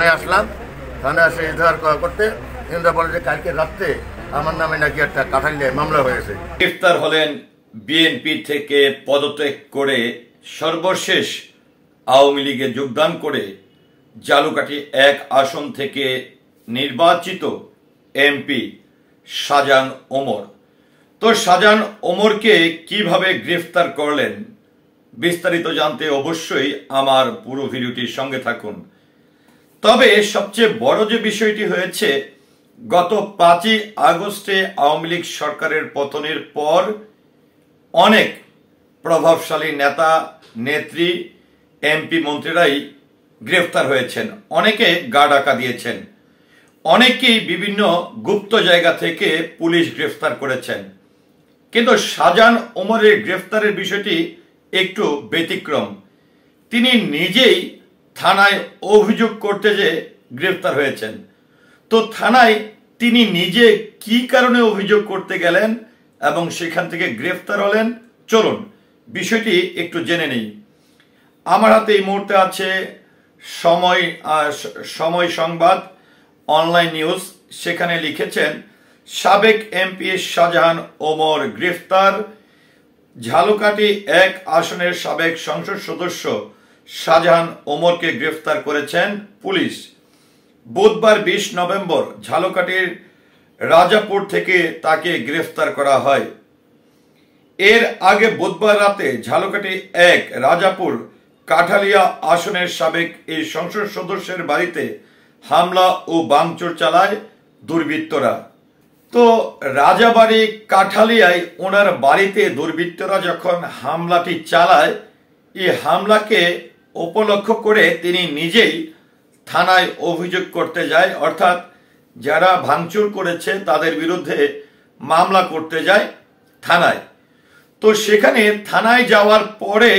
থানায় আসলাম, থানায় এসে ইজহার করতে ইন্দ্রা বলে যে কালকে রাত্রে আমার নামে নাকি একটা কাঠালিয়ায় মামলা হয়েছে। গ্রেফতার হলেন বিএনপি থেকে পদত্যাগ করে সর্বশেষ আওয়ামী লীগে যোগদান করে ঝালকাঠি 1 আসন থেকে নির্বাচিত এমপি শাহজাহান ওমর। তো শাহজাহান ওমরকে কিভাবে গ্রেফতার করলেন বিস্তারিত জানতে অবশ্যই আমার পুরো ভিডিওটির সঙ্গে থাকুন। তবে সবচেয়ে বড় যে বিষয়টি হয়েছে, গত 5ই আগস্টে আওয়ামী লীগ সরকারের পতনের পর অনেক প্রভাবশালী নেতা নেত্রী এমপি মন্ত্রীরাই গ্রেফতার হয়েছেন, অনেকে গা ঢাকা দিয়েছেন, অনেকেই বিভিন্ন গুপ্ত জায়গা থেকে পুলিশ গ্রেফতার করেছেন। কিন্তু শাহজাহান ওমরের গ্রেফতারের বিষয়টি একটু ব্যতিক্রম। তিনি নিজেই থানায় অভিযোগ করতে যে গ্রেফতার হয়েছেন। তো থানায় তিনি নিজে কি কারণে অভিযোগ করতে গেলেন এবং সেখান থেকে গ্রেফতার হলেন, চলুন বিষয়টি একটু জেনে নেই। আমার হাতে এই মুহূর্তে আছে সময় সংবাদ অনলাইন নিউজ। সেখানে লিখেছেন, সাবেক এমপি শাহজাহান ওমর গ্রেফতার। ঝালকাঠি 1 আসনের সাবেক সংসদ সদস্য শাহজাহান ওমরকে গ্রেফতার করেছেন পুলিশ। বুধবার 20 নভেম্বর ঝালকাঠির রাজাপুর থেকে তাকে গ্রেফতার করা হয়। এর আগে বুধবার রাতে ঝালকাঠি 1 রাজাপুর কাঠালিয়া আসনের সাবেক এই সংসদ সদস্যের বাড়িতে হামলা ও ভাঙচুর চালায় দুর্বৃত্তরা। তো রাজাবাড়ি কাঠালিয়ায় ওনার বাড়িতে দুর্বৃত্তরা যখন হামলাটি চালায়, এই হামলাকে উপলক্ষ করে তিনি নিজেই থানায় অভিযোগ করতে যায়, অর্থাৎ যারা ভাঙচুর করেছে তাদের বিরুদ্ধে মামলা করতে যায় থানায়। তো সেখানে থানায় যাওয়ার পরে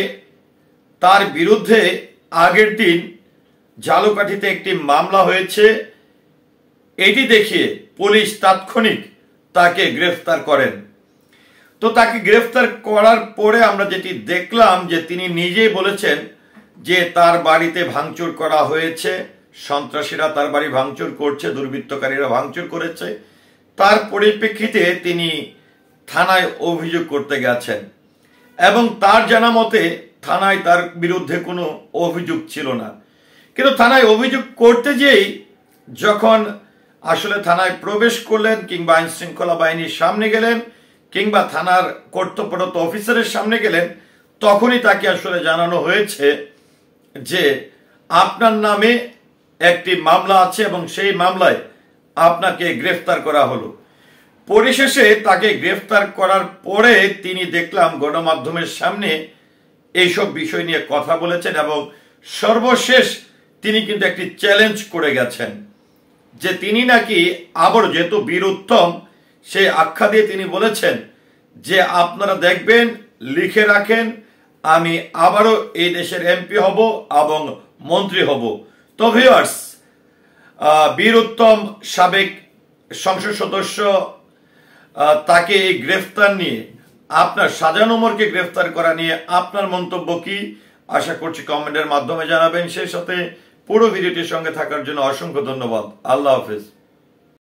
তার বিরুদ্ধে আগের দিন ঝালকাঠিতে একটি মামলা হয়েছে। এটি দেখিয়ে পুলিশ তাৎক্ষণিক তাকে গ্রেফতার করেন। তো তাকে গ্রেফতার করার পরে আমরা যেটি দেখলাম যে তিনি নিজেই বলেছেন যে তার বাড়িতে ভাঙচুর করা হয়েছে, সন্ত্রাসীরা তার বাড়ি ভাঙচুর করছে, দুর্বৃত্তকারীরা ভাঙচুর করেছে। তার পরিপ্রেক্ষিতে তিনি থানায় অভিযোগ করতে গেছেন এবং তার জানা মতে থানায় তার বিরুদ্ধে কোনো অভিযোগ ছিল না। কিন্তু থানায় অভিযোগ করতে যেই যখন আসলে থানায় প্রবেশ করলেন কিংবা আইন শৃঙ্খলা বাহিনীর সামনে গেলেন কিংবা থানার কর্তব্যরত অফিসারের সামনে গেলেন, তখনই তাকে আসলে জানানো হয়েছে যে আপনার নামে একটি মামলা আছে এবং সেই মামলায় আপনাকে গ্রেফতার করা হলো। পরিশেষে তাকে গ্রেফতার করার পরে তিনি দেখলাম গণমাধ্যমের সামনে এইসব বিষয় নিয়ে কথা বলেছেন এবং সর্বশেষ তিনি কিন্তু একটি চ্যালেঞ্জ করে গেছেন যে তিনি নাকি আবার যেহেতু বীর উত্তম, সেই আখ্যা দিয়ে তিনি বলেছেন যে আপনারা দেখবেন, লিখে রাখেন, আমি আবারও এই দেশের এমপি হব এবং মন্ত্রী হব। তো ভিউয়ার্স, বীর উত্তম সাবেক সংসদ সদস্য তাকে এই গ্রেফতার নিয়ে, আপনার শাহজাহান ওমরকে গ্রেফতার করা নিয়ে আপনার মন্তব্য কি? আশা করছি কমেন্টের মাধ্যমে জানাবেন। সেই সাথে পুরো ভিডিওটির সঙ্গে থাকার জন্য অসংখ্য ধন্যবাদ। আল্লাহ হাফেজ।